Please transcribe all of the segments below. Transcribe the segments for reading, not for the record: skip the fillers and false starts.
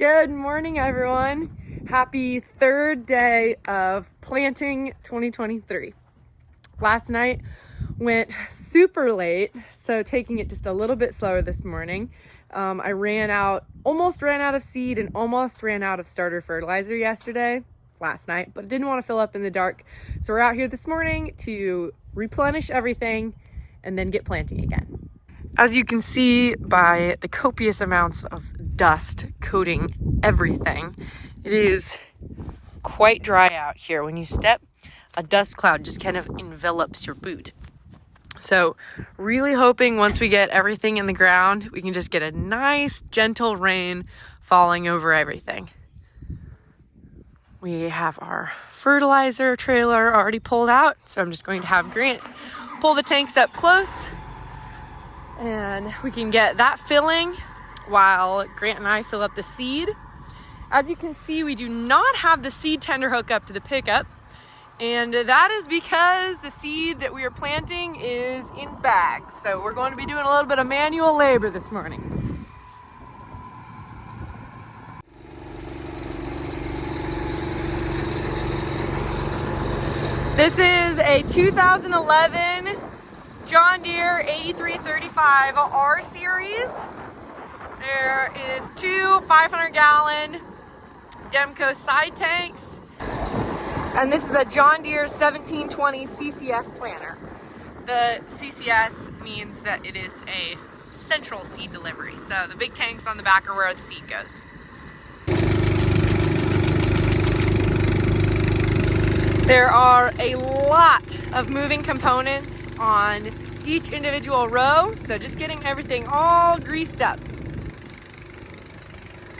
Good morning, everyone. Happy third day of planting 2023. Last night went super late, so taking it just a little bit slower this morning. I almost ran out of seed and almost ran out of starter fertilizer last night, but didn't want to fill up in the dark. So we're out here this morning to replenish everything and then get planting again. As you can see by the copious amounts of dust coating everything, it is quite dry out here. When you step, a dust cloud just kind of envelops your boot. So really hoping once we get everything in the ground, we can just get a nice gentle rain falling over everything. We have our fertilizer trailer already pulled out, so I'm just going to have Grant pull the tanks up close and we can get that filling while Grant and I fill up the seed. As you can see, we do not have the seed tender hook up to the pickup, and that is because the seed that we are planting is in bags. So we're going to be doing a little bit of manual labor this morning. This is a 2011 John Deere 8335 R Series. There is two 500-gallon Demco side tanks, and this is a John Deere 1720 CCS planter. The CCS means that it is a central seed delivery, so the big tanks on the back are where the seed goes. There are a lot of moving components on each individual row, so just getting everything all greased up.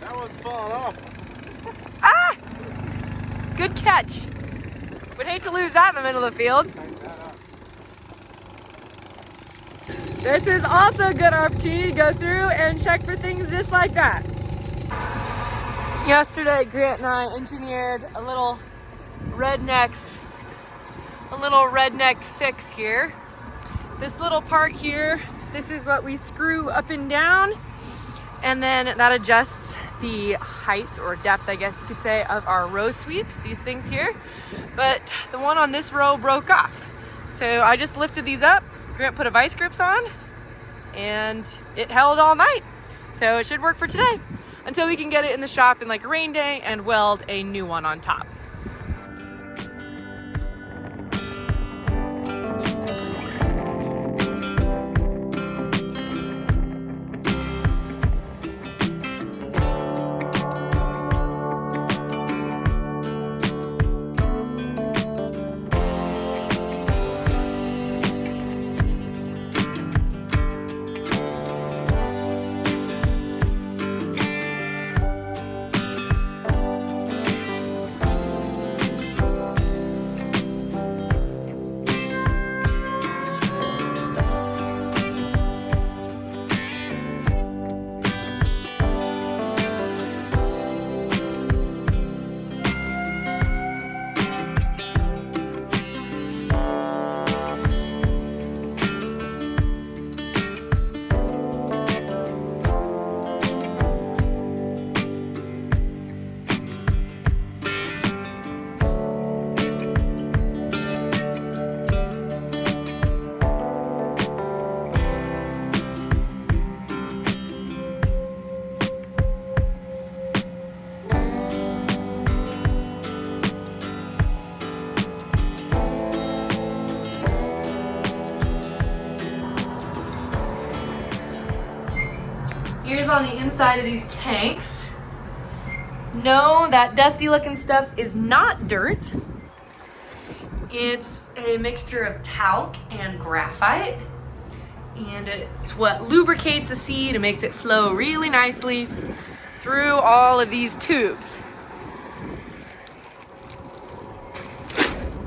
That one's falling off. Ah! Good catch. Would hate to lose that in the middle of the field. This is also a good opportunity to go through and check for things just like that. Yesterday, Grant and I engineered a little redneck fix here. This little part here, this is what we screw up and down, and then that adjusts the height or depth, I guess you could say, of our row sweeps, these things here. But the one on this row broke off. So I just lifted these up, Grant put a vice grips on, and it held all night. So it should work for today, until we can get it in the shop in like a rain day and weld a new one on top. Here's on the inside of these tanks. No, that dusty looking stuff is not dirt. It's a mixture of talc and graphite, and it's what lubricates the seed and makes it flow really nicely through all of these tubes.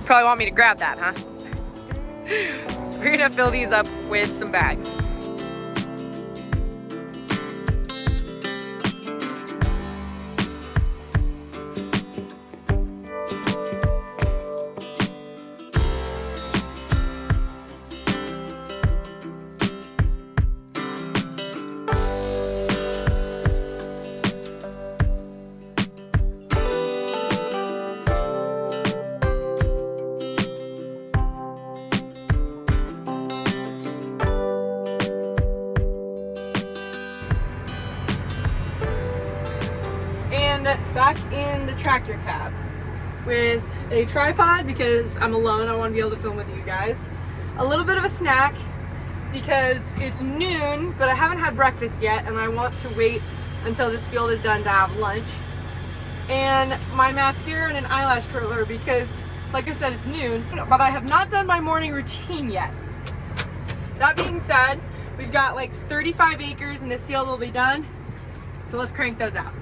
Probably want me to grab that, huh? We're gonna fill these up with some bags. tractor cab with a tripod because I'm alone. I want to be able to film with you guys. A little bit of a snack because it's noon, but I haven't had breakfast yet and I want to wait until this field is done to have lunch. And my mascara and an eyelash curler because, like I said, it's noon, but I have not done my morning routine yet. That being said, we've got like 35 acres and this field will be done. So let's crank those out.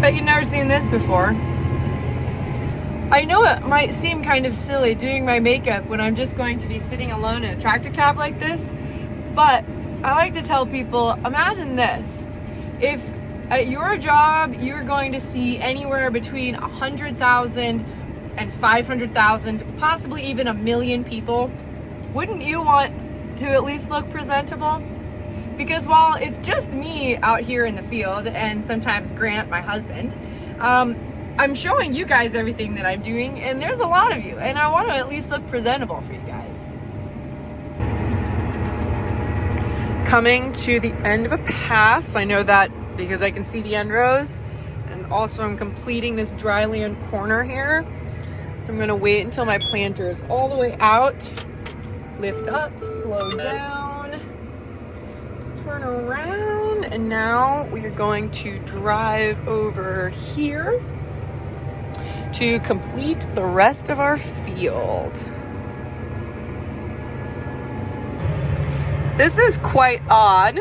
Bet you've never seen this before. I know it might seem kind of silly doing my makeup when I'm just going to be sitting alone in a tractor cab like this, but I like to tell people, imagine this. If at your job you're going to see anywhere between 100,000 and 500,000, possibly even 1 million people, wouldn't you want to at least look presentable? Because while it's just me out here in the field and sometimes Grant, my husband, I'm showing you guys everything that I'm doing, and there's a lot of you, and I want to at least look presentable for you guys. Coming to the end of a pass. I know that because I can see the end rows, and also I'm completing this dry land corner here. So I'm going to wait until my planter is all the way out, lift up, slow down, turn around, and now we are going to drive over here to complete the rest of our field. This is quite odd.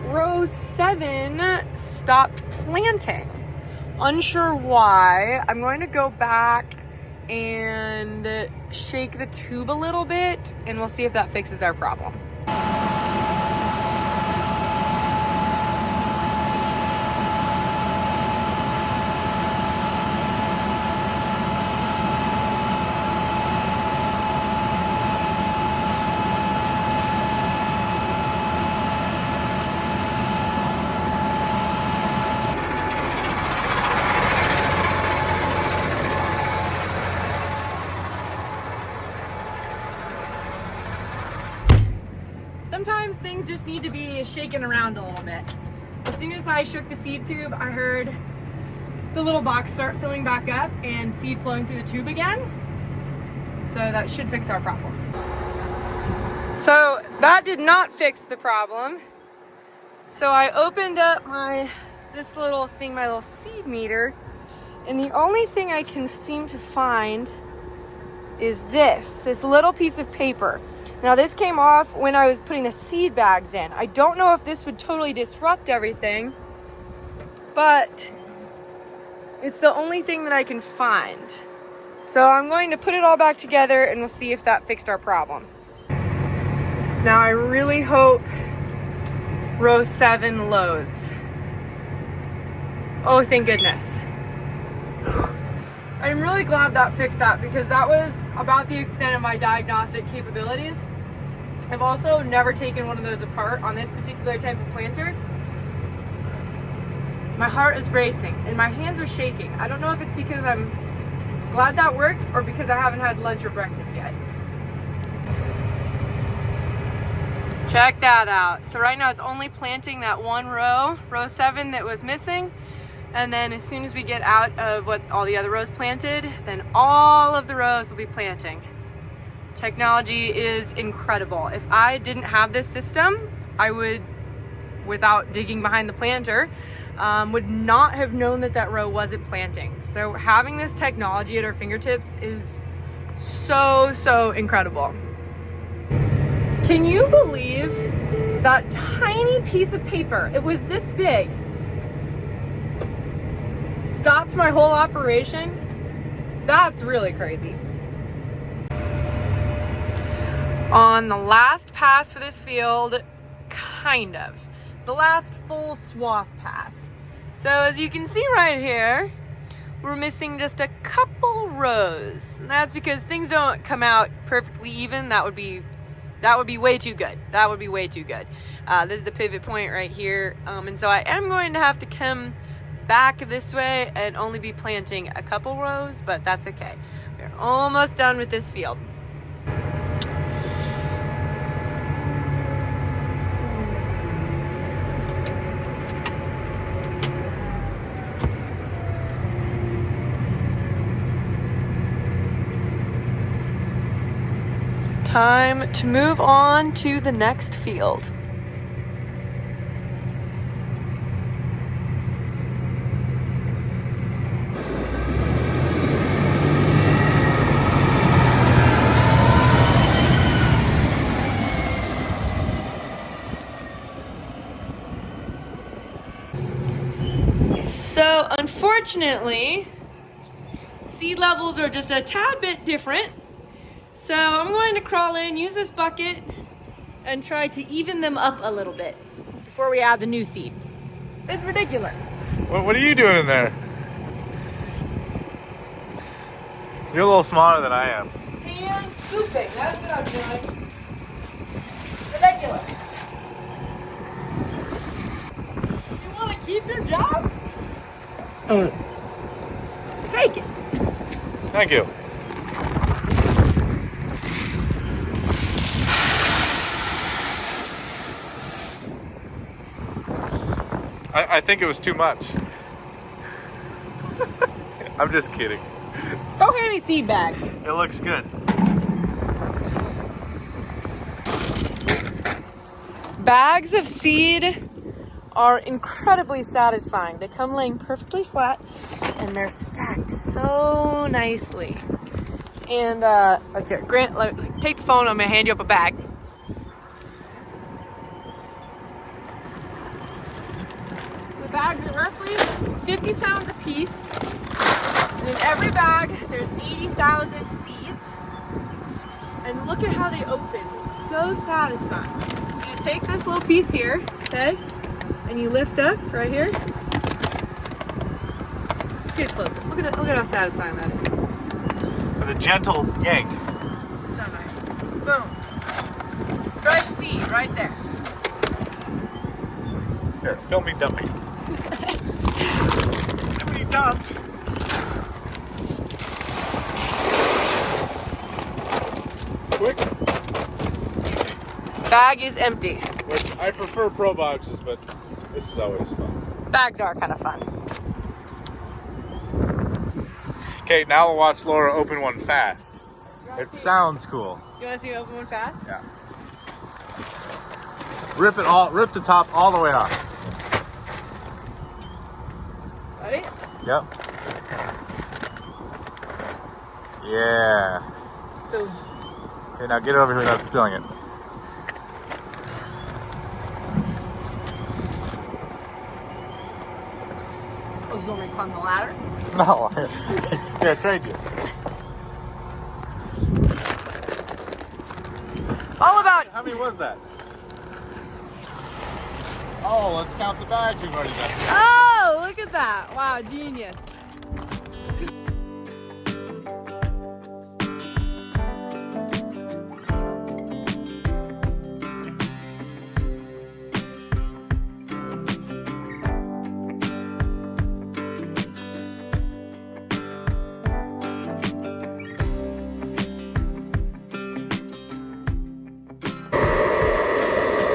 Row 7 stopped planting. Unsure why. I'm going to go back and shake the tube a little bit and we'll see if that fixes our problem. Sometimes things just need to be shaken around a little bit. As soon as I shook the seed tube, I heard the little box start filling back up and seed flowing through the tube again. So that should fix our problem. So that did not fix the problem. So I opened up this little thing, my little seed meter, and the only thing I can seem to find is this little piece of paper. Now this came off when I was putting the seed bags in. I don't know if this would totally disrupt everything, but it's the only thing that I can find. So I'm going to put it all back together and we'll see if that fixed our problem. Now I really hope row 7 loads. Oh, thank goodness. I'm really glad that fixed that because that was about the extent of my diagnostic capabilities. I've also never taken one of those apart on this particular type of planter. My heart is racing and my hands are shaking. I don't know if it's because I'm glad that worked or because I haven't had lunch or breakfast yet. Check that out. So right now it's only planting that one row, row 7 that was missing. And then as soon as we get out of what all the other rows planted, then all of the rows will be planting. Technology is incredible. If I didn't have this system, I would, without digging behind the planter, would not have known that that row wasn't planting. So having this technology at our fingertips is so incredible. Can you believe that tiny piece of paper? It was this big. Stopped my whole operation. That's really crazy. On the last pass for this field, kind of. The last full swath pass. So as you can see right here, we're missing just a couple rows. And that's because things don't come out perfectly even. That would be way too good. That would be way too good. This is the pivot point right here. And so I am going to have to come back this way and only be planting a couple rows, but that's okay. We're almost done with this field. Time to move on to the next field. So unfortunately, seed levels are just a tad bit different. So I'm going to crawl in, use this bucket, and try to even them up a little bit before we add the new seed. It's ridiculous. What are you doing in there? You're a little smaller than I am. And scooping, that's what I'm doing. Ridiculous. You want to keep your job? Take it. Thank you. I think it was too much. I'm just kidding. Go hand me seed bags. It looks good. Bags of seed are incredibly satisfying. They come laying perfectly flat and they're stacked so nicely. And let's hear it. Grant, take the phone. I'm gonna hand you up a bag. So the bags are roughly 50 pounds a piece. And in every bag, there's 80,000 seeds. And look at how they open. It's so satisfying. So you just take this little piece here, okay? And you lift up right here. Let's get closer. Look at how satisfying that is. With a gentle yank. So nice. Boom. Fresh seed right there. Here, film me dumping. Film me dump. Quick. Bag is empty. Which I prefer pro boxes, but this is always fun. Bags are kind of fun. Okay, now we'll watch Laura open one fast. It sounds cool. You want to see me open one fast? Yeah. Rip the top all the way off. Ready? Yep. Yeah. Boom. Okay, now get over here without spilling it. Oh, you want me to climb the ladder? No. Yeah, trade you. How many was that? Oh, let's count the bags we've already done. Oh, look at that. Wow, genius.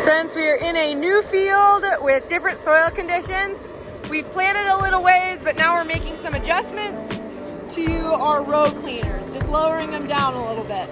Since we are in a new field with different soil conditions, we've planted a little ways, but now we're making some adjustments to our row cleaners, just lowering them down a little bit.